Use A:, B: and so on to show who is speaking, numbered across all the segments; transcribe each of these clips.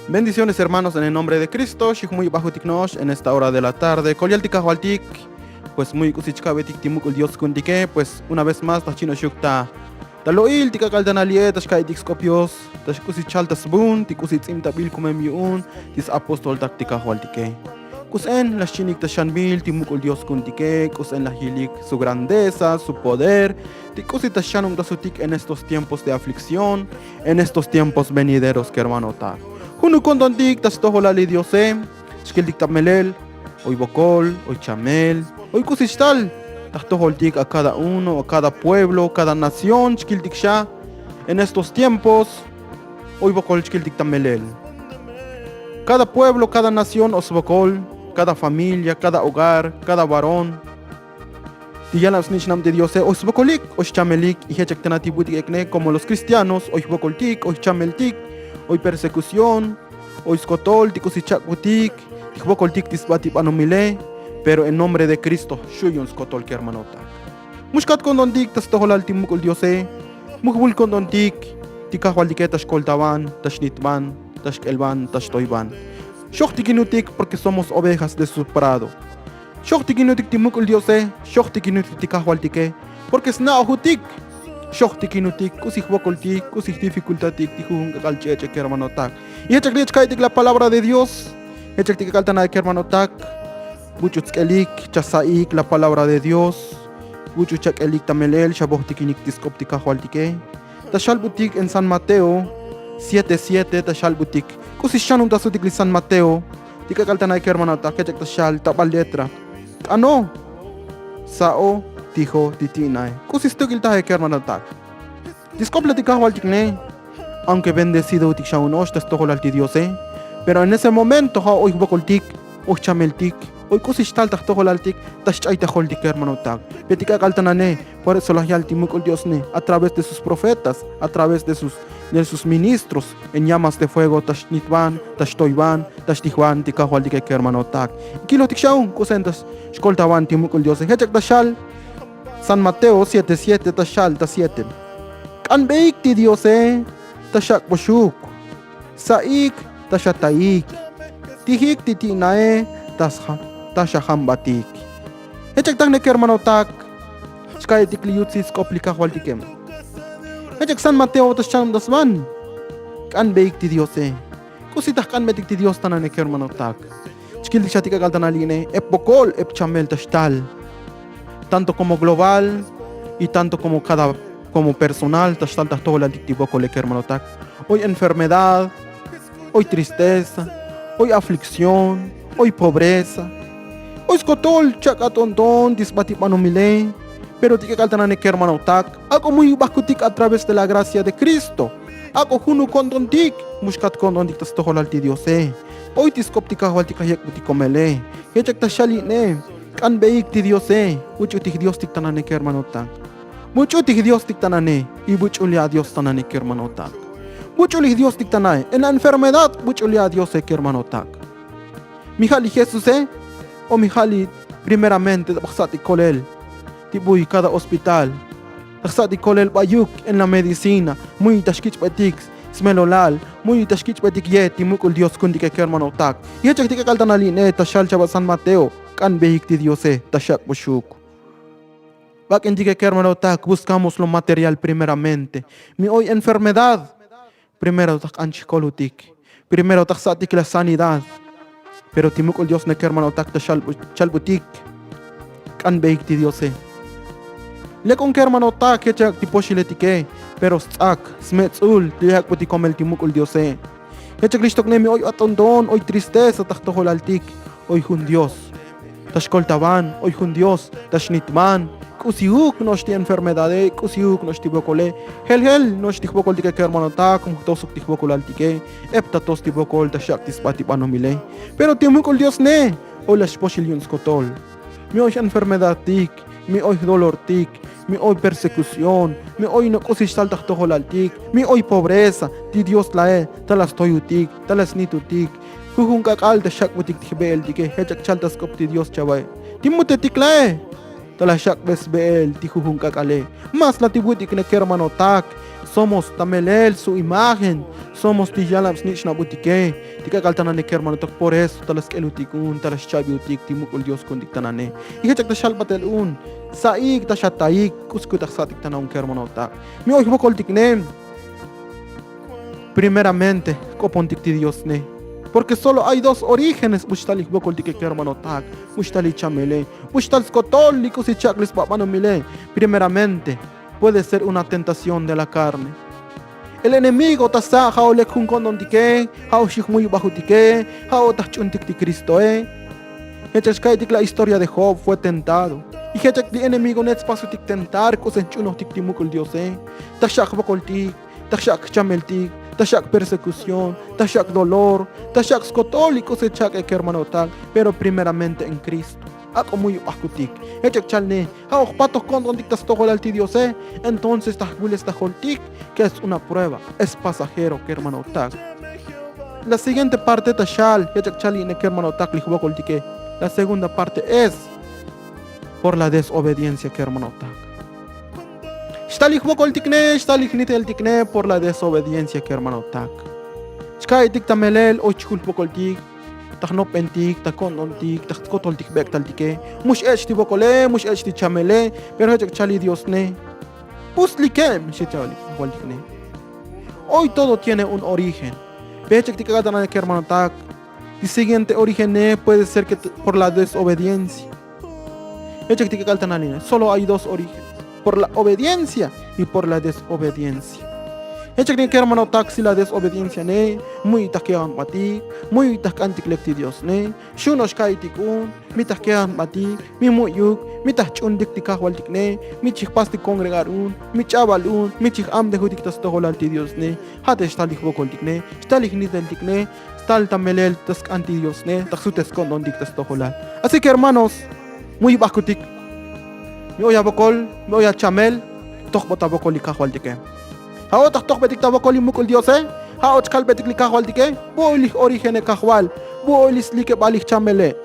A: Bendiciones hermanos en el nombre de Cristo, muy bajo tiknosh en esta hora de la tarde. Kolialtika hualtik, pues muy kusichkabetik timukul Dios kundike, pues una vez más tachino shukta. Taloil tika kaldanalie, tashkaitik skopios, tashkusichaltas bun, tikusitzimta bil kumemiun, tis apostol taktika hualtike. Kusen las chinik tashanbil, timukul Dios kundike, kusen la hilik su grandeza, su poder, tikusitashanum dasutik en estos tiempos de aflicción, en estos tiempos venideros que hermano ta. Hunu kondondik tas toholali diose, shkildik tamelel, hoy bocol, hoy chamel, hoy kusishtal, tas toholtik a cada uno, a cada pueblo, cada nación, shkildik sha, en estos tiempos, hoy bocol shkildik tamelel. Cada pueblo, cada nación, os bocol, cada familia, cada hogar, cada varón. Tiyalas nishnam de diose, os bocolik, os chamelik, y hechaktanati butik ekne, como los cristianos, os bocoltik, os chameltik, hoy persecución, hoy skotol, tikusichak butik, tikbokoltik tisbatip anomile, pero en nombre de Cristo, shuyun skotol que hermanota. Mushkat kondontik tas toholal timukul diose, mukbul kondontik, tikahwaldike tashkoltaban, tashnitban, tashkelban, tashtoiban. Shoktikinutik porque somos ovejas de su prado. Shoktikinutik timukul diose, shoktikinutik tikahwaldike, porque es naohutik. Shoktikinutik, kusik bokoltik, kusik dificultatik, tijun kalcheche que hermanotak. Y echak kaitik la palabra de Dios, echak tikaltana que hermanotak, buchutskelik, chasaik la palabra de Dios, buchuchakelik tamelel, shabohtikinik tiskoptikahwaldike. Tashalbutik en San Mateo 7:7, tashalbutik. Kusishanum tasutik li San Mateo, tikakaltana que hermanotak, echak tashal, tapal letra. Ano, sao, dijo titinay. Kusistukil tahe que hermanotak. Discopletikahwaltikne, aunque bendecido tikshaonosh testoholal Dios, pero en ese momento ha hoy bokoltik, hoy chameltik, hoy kusishtal tahtoholaltik, tashchaitaholtik hermanotak. Petikakaltanane, por eso la yaltimukul Diosne, a través de sus profetas, a través de sus ministros, en llamas de fuego, tashnitban, tashtoiban, tashtihwan, tikahwaltik hermanotak. Kilo tikshaun, kusentas, shkoltaban timukul Dios, hechak tashal, San Mateo 7:7, tashal, ta 7. Kan beik ti Dios, tashak boshuk, saik, tashataik, tihik titinae, tashahambatik. Hechak tang neki hermanotak, shkay tikliyutsis koplikahwaltikem. Hechak San Mateo tasham dasman, kan beik ti Dios, kusitah kan metik ti Dios tanan neki hermanotak. Shkildik shatika kaltanaline, epokol, epchamel tashtal. Tanto como global y tanto como personal, tastaltas todo el adictivo que hermanotak. Hoy enfermedad, hoy tristeza, hoy aflicción, hoy pobreza, hoy skotol, chakatontón, disbatipanomile, pero tika kaltanane que hermanotak, hago muy bakutik a través de la gracia de Cristo. Hago hunu kondontik, mushkat kondontik tas todo el Dios. Hoy tiskoptika hualtika yek butikomele, yechak tashaline. Kan beik ti Dios, mucho ti Dios tik tanane que hermanotak. Mucho ti Dios tik tanane, y mucho le a Dios tanane que hermanotak. Mucho le Dios tik tanane, en la enfermedad, mucho le a Dios que hermanotak. Mijali Jesús, o mijali primeramente, baxati kolel, tibuy cada hospital, baxati kolel bayuk en la medicina, muy tashkich batik, smelolal, muy tashkich batik yet, timukul Dios kundi que hermanotak. Y echak tika kaltanaline, tashal chava San Mateo. Kan behik ti Dios, tashak boshuk. Bak indique que hermanotak, buscamos lo material primeramente. Mi hoy enfermedad, primero tak anchikolutik, primero tak satik la sanidad. Pero timukul Dios ne que hermanotak chalbutik, kan behik ti Dios. Le con que hermanotak, hechak tiposhiletike, pero sak, smetzul, tihak puticomel timukul Dios. Hechak listok ne mi hoy atondon, hoy tristeza, tak toholaltik, hoy jun Dios. Tashkoltaban, hoy jun Dios, tashnitman, kusiuk noshti enfermedade, kusiuk noshti bokole, hel noshti bokol tike hermanotak, tosuk tik bokol altike, eptatos ti bokol tashak tispati panomile. Pero timukol Dios ne, hoy las poshilion skotol. Mi hoy enfermedad tik, mi hoy dolor tik, mi hoy persecución, mi hoy no kusishtal taktoholaltik, mi hoy pobreza, ti Dios lae, talas toyutik, talas nitutik. Kuhun kakal ta shak butik tibel dike hechak chaltas kop ti Dios chavay. Timute tiklae. Tala shak bes bel ti kuhun kakale. Mas la tibutik ne hermanotak. Somos tamelel su imagen. Somos tijalam snitch na butike. Tika kaltanane hermano tak por eso talas kelutikun talas chabiutik timukul Dios kun diktanane. Ihechak ta shalbatel un. Saik ta shataik kuskutak satik tanaun hermano tak. Mi hoy bokol tiknem. Primeramente, kopontik ti Dios ne. Porque solo hay dos orígenes, bushtalik bokol tike hermano tak, bushtali chamele, bushtal católicos y chaklis papano mile. Primeramente, puede ser una tentación de la carne. El enemigo tasa hao lekun kondon tike, hao shik muy bajo tike, hao tachuntik ti Cristo Hechachkaitik la historia de Job fue tentado. Y hechak di enemigo net paso tik tentar kosen chuno tik timukul Dios Tashak bokol tik, tashak chamel tik. Tashak persecución, tashak dolor, tashak católicos echak hermano tal, pero primeramente en Cristo. Ako muy akutik. Echak chalne, ha patos contra dictas todo el Dios entonces tahgules tajoltik, que es una prueba, es pasajero hermano tal. La siguiente parte tashal, echak chali en hermano tal lihuakoltike. La segunda parte es por la desobediencia hermano tal. Stalik bokol tikne, stalik nitel tikne por la desobediencia hermano tak. Sky tik tamelel o chkul bokol tik, tak no pentik, tak konon tik, tak kotol tik bek tal tike. Mush ech ti bokole, mush ech ti chamele, pero hechak chali Dios ne. Puslikem, shitalik bokol tikne. Hoy todo tiene un origen. Pechak tik gatanan hermano tak. El siguiente origen puede ser que por la desobediencia. Hechak tik gatanan solo hay dos orígenes. Por la obediencia y por la desobediencia. Echak ni hermano taxi la desobediencia muy takean bati, muy takantik lekti Dios shunosh kaitikun, mi takean bati, mi muyuk, mi tachundik tikahwaltik mi chikpasti congregarun, mi chavalun, mi chik amde hudik tas toholalti Dios hate stalik bokoltik stalik nideltik stal tamelel tas anti Dios taksutes kondon dik tas toholal. Así que hermanos, muy bakutik. Me voy a bocol, me voy a chamel, toch bota bocol y cajo al dique. Hao toch betik ta bocol y mukul Dios hao chkal betik li cajo al dique, boilich origen cajual, boilis like balich chamele.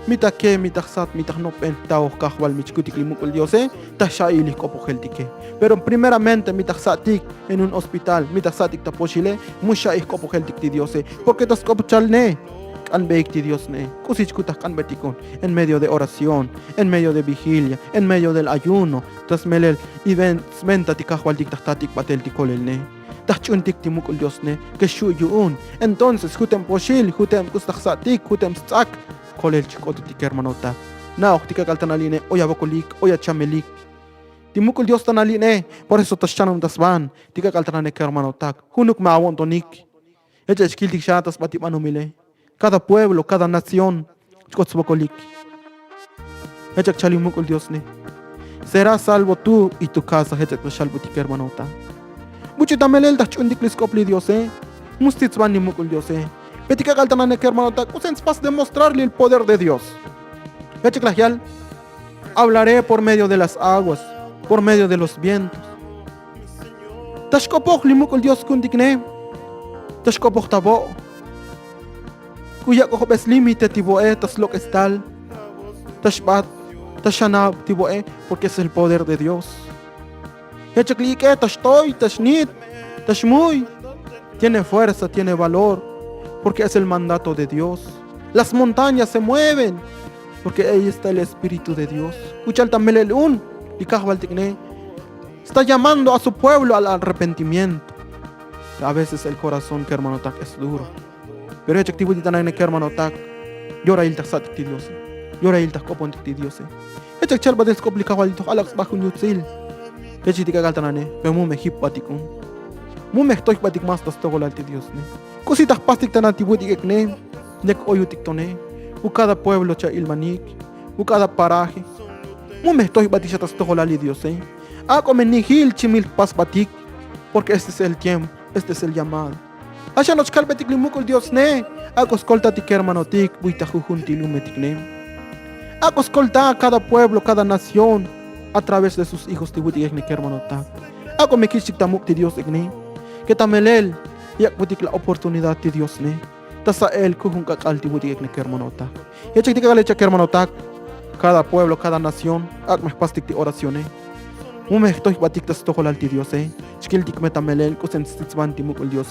A: Mita ke, mita sat, mita no pentao cajual michkutik li mukul Dios ta shailich copo gel dique. Pero primeramente mita satik en un hospital, mita satik ta pochile, musha ich copo gel dik Dios porque tas copo chalne. Kan beikti Dios kusich kutak kan betikon en medio de oración, en medio de vigilia, en medio del ayuno, tas melel y ven smenta tikahwal diktatik batel tikolel tachuntik timukul Dios que shuyun. Entonces hutem poshil, hutem kustaksatik, hutem sak kolel chikotu tik hermanota. Now tikakaltanaline oya bokolik, oya chamelik. Timukul Dios tanaline, por eso tashanum tasban, tikakaltanane hermanotak. Hunuk maawon tonik. Echa skiltik shatas batimanumile. Cada pueblo, cada nación, Echak chalimukul Dios serás salvo tú y tu casa, Echak salvo ti hermanota. Mucho tamelel tach undiklis kopli Dios Mustitz van nimukul Dios Petika kaltanane hermanota, usens pas demostrarle el poder de Dios. Echak lahial, hablaré por medio de las aguas, por medio de los vientos. Tashkopok limukul Dios kundikne. Tashkopok tabo. Kuya ko bes límite tiboe tas lo que estal tashbat tashanab tiboe porque es el poder de Dios. Hechaklique tashtoy tashnit tashmuy tiene fuerza, tiene valor porque es el mandato de Dios. Las montañas se mueven porque ahí está el Espíritu de Dios. Kuchal tamelelun likahbaltikne está llamando a su pueblo al arrepentimiento. A veces el corazón que hermano tak es duro. Pero echak tibu ditana ne hermano tak llora il taksat ti Dios. Llora il takopon ti Dios. Echak chalba des complicado al to alax bakun yutzil. Echi tikagaltanane, pero mu me hippatikun. Mu me estoy patik mas tas togolal ti Dios ne. Cositas pastik tan tibu tikne, nek oyutik tone. U cada pueblo cha ilmanik, u cada paraje. Mu me estoy patik tas togolal ti Dios. Ako me nihil chimil pas patik, porque este es el tiempo, este es el llamado. Asha nos calbetik limukul Dios ako escolta ti hermano tik buita jujunti lumetik ako escolta a cada pueblo, cada nación a través de sus hijos ti butik hermano tak. Ako me kishik tamuk ti Dios que tamelel yak butik la oportunidad ti Dios tasa el kujun kakal ti butik hermano tak. Yachik ti kakal hermano tak cada pueblo, cada nación ak me pastik ti oraciones. Mumehtoy batik tas tohol alti Dios, chkiltik metamelel kusen stitzban timukul Dios,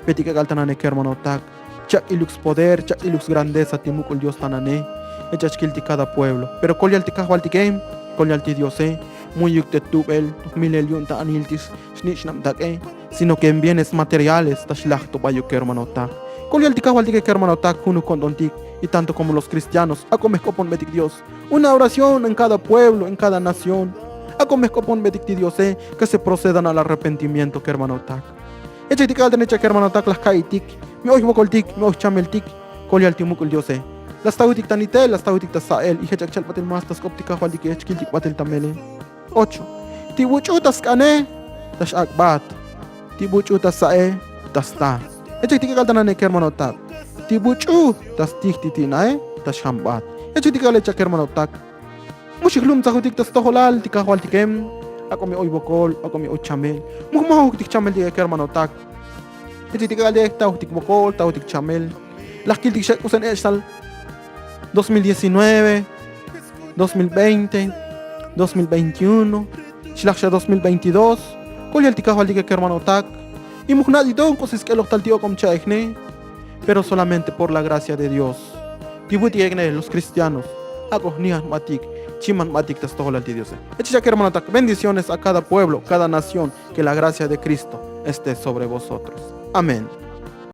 A: betika galtanane hermano tak, chak ilux poder, chak ilux grandeza timukul Dios tanane, echa chkiltik cada pueblo. Pero kolyaltik kahwaltikem, kolyalti Dios, muy yukte tubel, milel yunta aniltis, snichnam tak, sino que en bienes materiales tashlachto bayuk hermano tak. Kolyaltik kahwaltik hermano tak, junu kondontik, y tanto como los cristianos, acomescopon betik Dios, una oración en cada pueblo, en cada nación. Acomescopon betik Dios, que se procedan al arrepentimiento, que hermano tak. Echa al derecha que hermano tak las kaitik, mi oy bokoltik, mi oy chameltik, kolyaltimukul Dios. Las tautik tanitel, las tautik tasael, y hechak chalpatil mas tas koptika waldik echkiltik batil tamele. 8. Tibuchu tas kane, tas akbat. Tibuchu tas sae, tas ta. Echa tikal tanane que hermano tak. Tibuchu tas tiktitinae, tas hambat. Echa tikal echa que hermano tak. Mushiklum tahutik tas toholal, tikahwaltikem, ako mi oy bokol, ako mi oy chamel. Muhmahuk tik chamel di que hermano tak. Echa tikal de tahutik bokol, tahutik chamel. Las kiltik shak usan esal 2019, 2020, 2021, Shlaksha 2022, kolyaltika halike que hermano tak, y muhnadito cosas que los taltio com chaigne, pero solamente por la gracia de Dios. Tibutiegne los cristianos, agonian matik, chiman matik tas toholalti Dios. Echa que hermano tak, bendiciones a cada pueblo, cada nación, que la gracia de Cristo esté sobre vosotros. Amén.